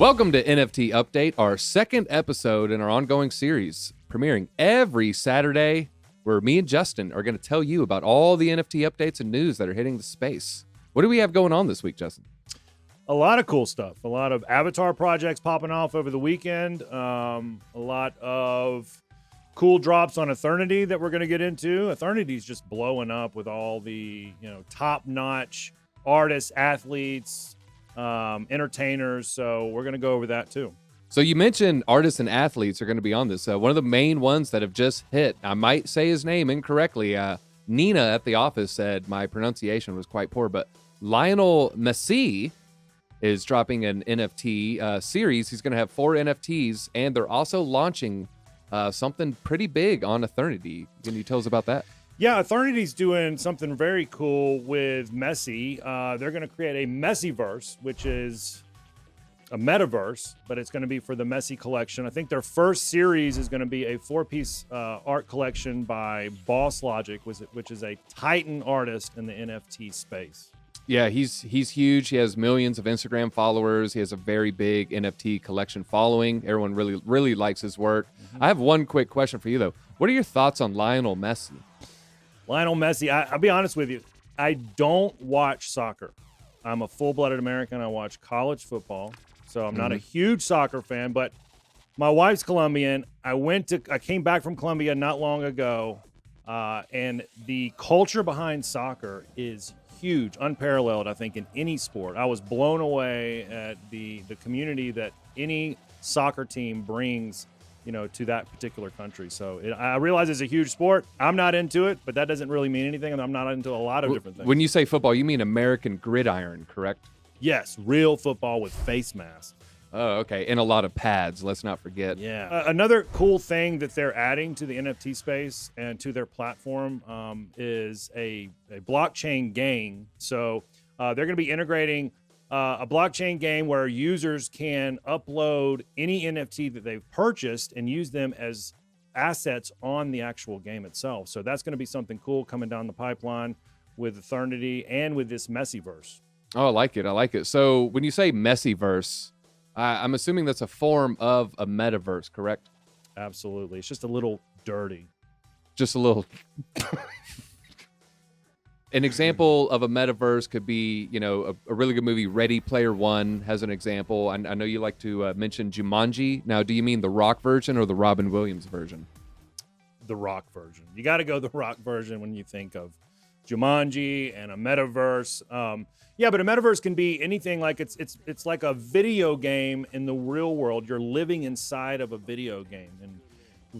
Welcome to NFT Update, our second episode in our ongoing series, premiering every Saturday, where me and Justin are going to tell you about all the NFT updates and news that are hitting the space. What do we have going on this week, Justin? A lot of cool stuff. A lot of avatar projects popping off over the weekend. A lot of cool drops on Ethernity that we're going to get into. Eternity's just blowing up with all the top-notch artists, athletes, entertainers. So we're going to go over that too. So you mentioned artists and athletes are going to be on this. One of the main ones that have just hit, I might say his name incorrectly. Nina at the office said my pronunciation was quite poor, but Lionel Messi is dropping an NFT series. He's going to have 4 NFTs, and they're also launching something pretty big on Ethernity. Can you tell us about that? Yeah, Eternity's doing something very cool with Messi. They're going to create a Messiverse, which is a Metaverse, but it's going to be for the Messi collection. I think their first series is going to be a 4-piece art collection by Boss Logic, which is a titan artist in the NFT space. Yeah, he's huge. He has millions of Instagram followers. He has a very big NFT collection following. Everyone really likes his work. I have one quick question for you, though. What are your thoughts on Lionel Messi? Lionel Messi, I'll be honest with you. I don't watch soccer. I'm a full-blooded American. I watch college football, so I'm not a huge soccer fan, but my wife's Colombian. I came back from Colombia not long ago, and the culture behind soccer is huge, unparalleled, I think, in any sport. I was blown away at the community that any soccer team brings, to that particular country. So I realize it's a huge sport. I'm not into it, but that doesn't really mean anything. I'm not into a lot of different things. When you say football, you mean American gridiron, correct? Yes, real football with face masks. Oh, okay. And a lot of pads, let's not forget. Yeah. Another cool thing that they're adding to the NFT space and to their platform is a blockchain game. So they're going to be integrating a blockchain game where users can upload any NFT that they've purchased and use them as assets on the actual game itself. So that's going to be something cool coming down the pipeline with Ethernity and with this Messiverse. Oh, I like it. So when you say Messiverse, I'm assuming that's a form of a metaverse, correct? Absolutely. It's just a little dirty. Just a little. An example of a metaverse could be, a really good movie, Ready Player One has an example. I know you like to mention Jumanji. Now, do you mean the Rock version or the Robin Williams version? The Rock version. You got to go the Rock version when you think of Jumanji and a metaverse. Yeah, but a metaverse can be anything. Like it's like a video game in the real world. You're living inside of a video game, and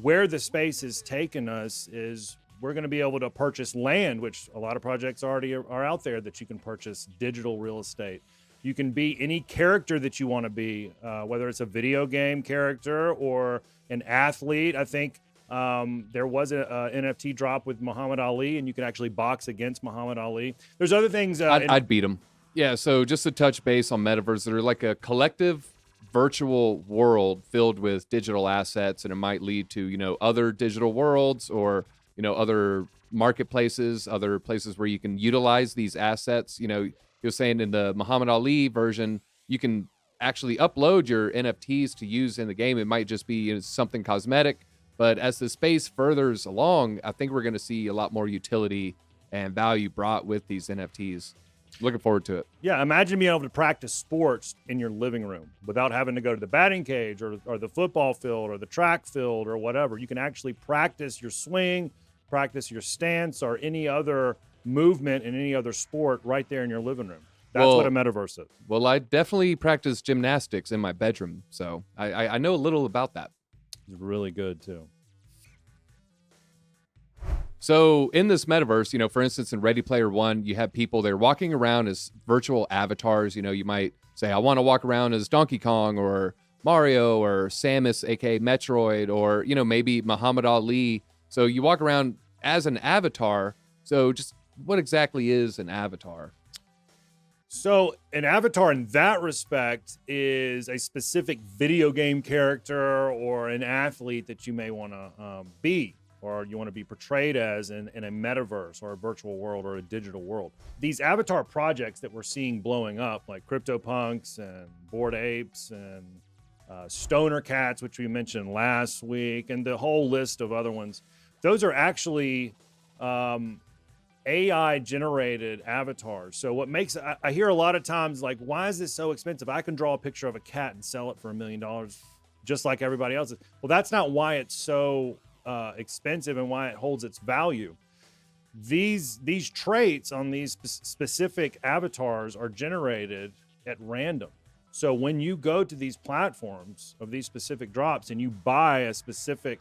where the space has taken us is we're going to be able to purchase land, which a lot of projects already are out there that you can purchase digital real estate. You can be any character that you want to be, whether it's a video game character or an athlete. I think there was an NFT drop with Muhammad Ali, and you can actually box against Muhammad Ali. There's other things. I'd beat him. Yeah, so just to touch base on Metaverse, they're like a collective virtual world filled with digital assets, and it might lead to, other digital worlds or, other marketplaces, other places where you can utilize these assets. You're saying in the Muhammad Ali version, you can actually upload your NFTs to use in the game. It might just be something cosmetic, but as the space furthers along, I think we're going to see a lot more utility and value brought with these NFTs. Looking forward to it. Yeah, imagine being able to practice sports in your living room without having to go to the batting cage or the football field or the track field or whatever. You can actually practice your swing, practice your stance, or any other movement in any other sport right there in your living room. That's what a metaverse is. Well, I definitely practice gymnastics in my bedroom, so I know a little about that. It's really good, too. So in this metaverse, for instance, in Ready Player One, you have people, they're walking around as virtual avatars. You might say, I want to walk around as Donkey Kong or Mario or Samus, aka Metroid, or, maybe Muhammad Ali. So you walk around as an avatar. So just what exactly is an avatar? So an avatar in that respect is a specific video game character or an athlete that you may want to be. or you want to be portrayed as in a metaverse or a virtual world or a digital world. These avatar projects that we're seeing blowing up, like Cryptopunks and Bored Apes and Stoner Cats, which we mentioned last week, and the whole list of other ones, those are actually AI generated avatars. So what makes, I hear a lot of times like, why is this so expensive? I can draw a picture of a cat and sell it for $1 million just like everybody else. Well, that's not why it's so expensive and why it holds its value. These traits on these specific avatars are generated at random. So when you go to these platforms of these specific drops and you buy a specific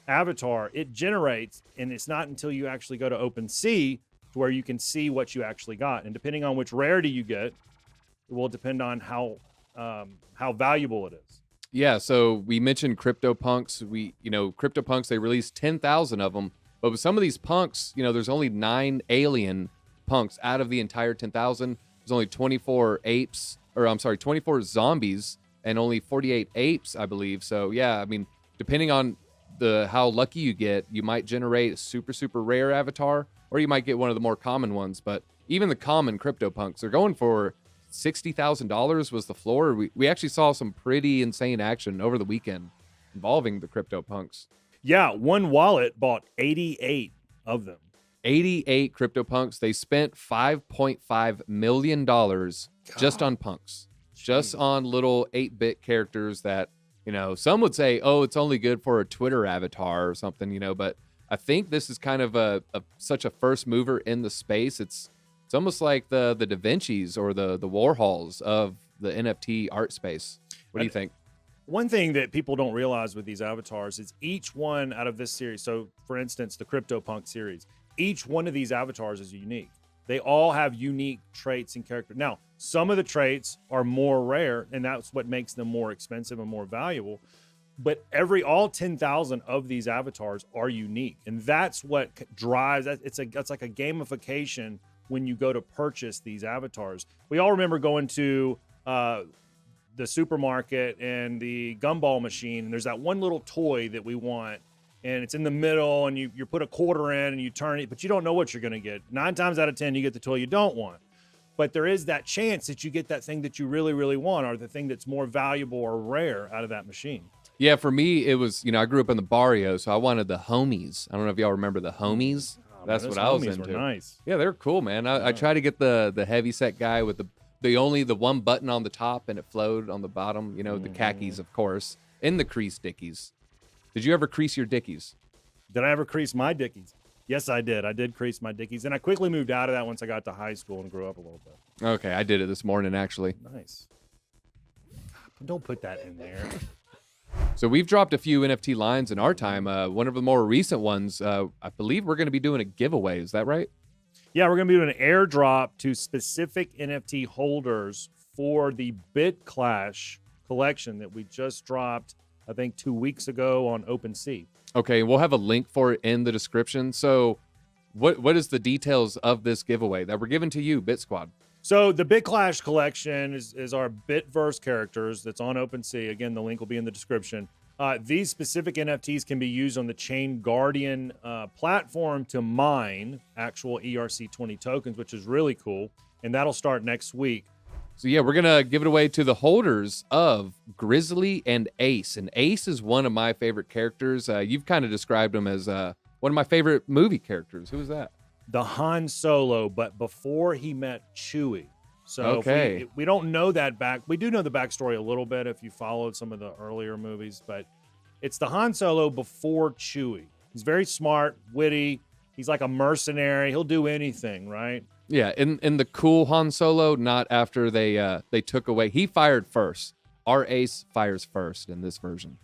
avatar, it generates, and it's not until you actually go to OpenSea to where you can see what you actually got. And depending on which rarity you get, it will depend on how valuable it is. Yeah, so we mentioned CryptoPunks. CryptoPunks, they released 10,000 of them, but with some of these punks, there's only 9 alien punks out of the entire 10,000. There's only 24 zombies and only 48 apes, I believe. So yeah, I mean, depending on how lucky you get, you might generate a super, super rare avatar, or you might get one of the more common ones. But even the common CryptoPunks, they're going for $60,000 was the floor. We actually saw some pretty insane action over the weekend involving the CryptoPunks. Yeah, one wallet bought 88 of them. 88 CryptoPunks. They spent $5.5 million just on punks. Just on little 8-bit characters that, some would say, oh, it's only good for a Twitter avatar or something, but I think this is kind of such a first mover in the space. It's almost like the Da Vinci's or the Warhols of the NFT art space. What do you think? One thing that people don't realize with these avatars is each one out of this series. So for instance, the CryptoPunk series, each one of these avatars is unique. They all have unique traits and character. Now, some of the traits are more rare, and that's what makes them more expensive and more valuable. But all 10,000 of these avatars are unique, and that's what drives. It's like a gamification when you go to purchase these avatars. We all remember going to the supermarket and the gumball machine, and there's that one little toy that we want, and it's in the middle, and you put a quarter in and you turn it, but you don't know what you're going to get. 9 times out of 10, you get the toy you don't want. But there is that chance that you get that thing that you really, really want, or the thing that's more valuable or rare out of that machine. Yeah, for me, it was, I grew up in the barrio, so I wanted the homies. I don't know if y'all remember the homies. That's what I was into. Were nice. Yeah, they're cool, man. I try to get the heavy set guy with the one button on the top and it flowed on the bottom. The khakis, of course, and the crease dickies. Did you ever crease your dickies? Did I ever crease my dickies? Yes, I did. I did crease my dickies, and I quickly moved out of that once I got to high school and grew up a little bit. Okay, I did it this morning, actually. Nice. Don't put that in there. So we've dropped a few NFT lines in our time. One of the more recent ones, I believe we're going to be doing a giveaway. Is that right? Yeah, we're going to be doing an airdrop to specific NFT holders for the Bitclash collection that we just dropped, I think, 2 weeks ago on OpenSea. Okay, we'll have a link for it in the description. So what is the details of this giveaway that we're giving to you, BitSquad? So the Bitclash collection is our Bitverse characters that's on OpenSea. Again, the link will be in the description. These specific NFTs can be used on the Chain Guardian platform to mine actual ERC20 tokens, which is really cool. And that'll start next week. So yeah, we're going to give it away to the holders of Grizzly and Ace. And Ace is one of my favorite characters. You've kind of described him as one of my favorite movie characters. Who is that? The Han Solo, but before he met Chewie. So okay. we don't know that we do know the backstory a little bit if you followed some of the earlier movies, but it's the Han Solo before Chewie. He's very smart, witty. He's like a mercenary. He'll do anything, right? Yeah, in the cool Han Solo, not after they took away. He fired first. Our Ace fires first in this version.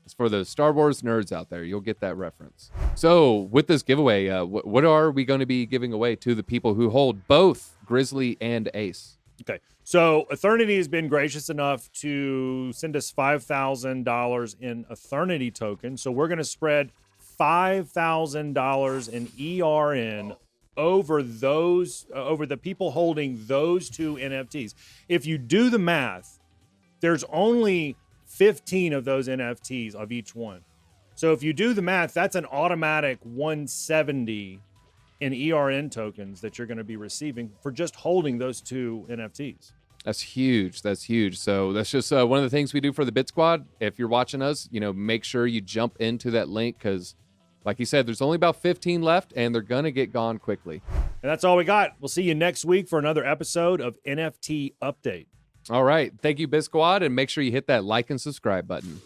It's for the Star Wars nerds out there. You'll get that reference. So with this giveaway, what are we going to be giving away to the people who hold both Grizzly and Ace? Okay, so Ethernity has been gracious enough to send us $5,000 in Ethernity token. So we're going to spread $5,000 in ERN over the people holding those two NFTs. If you do the math, there's only 15 of those NFTs of each one. So if you do the math, that's an automatic 170 in ERN tokens that you're going to be receiving for just holding those 2 NFTs. That's huge. That's huge. So that's just one of the things we do for the BitSquad. If you're watching us, make sure you jump into that link because, like you said, there's only about 15 left and they're going to get gone quickly. And that's all we got. We'll see you next week for another episode of NFT Update. All right. Thank you, BitSquad, and make sure you hit that like and subscribe button.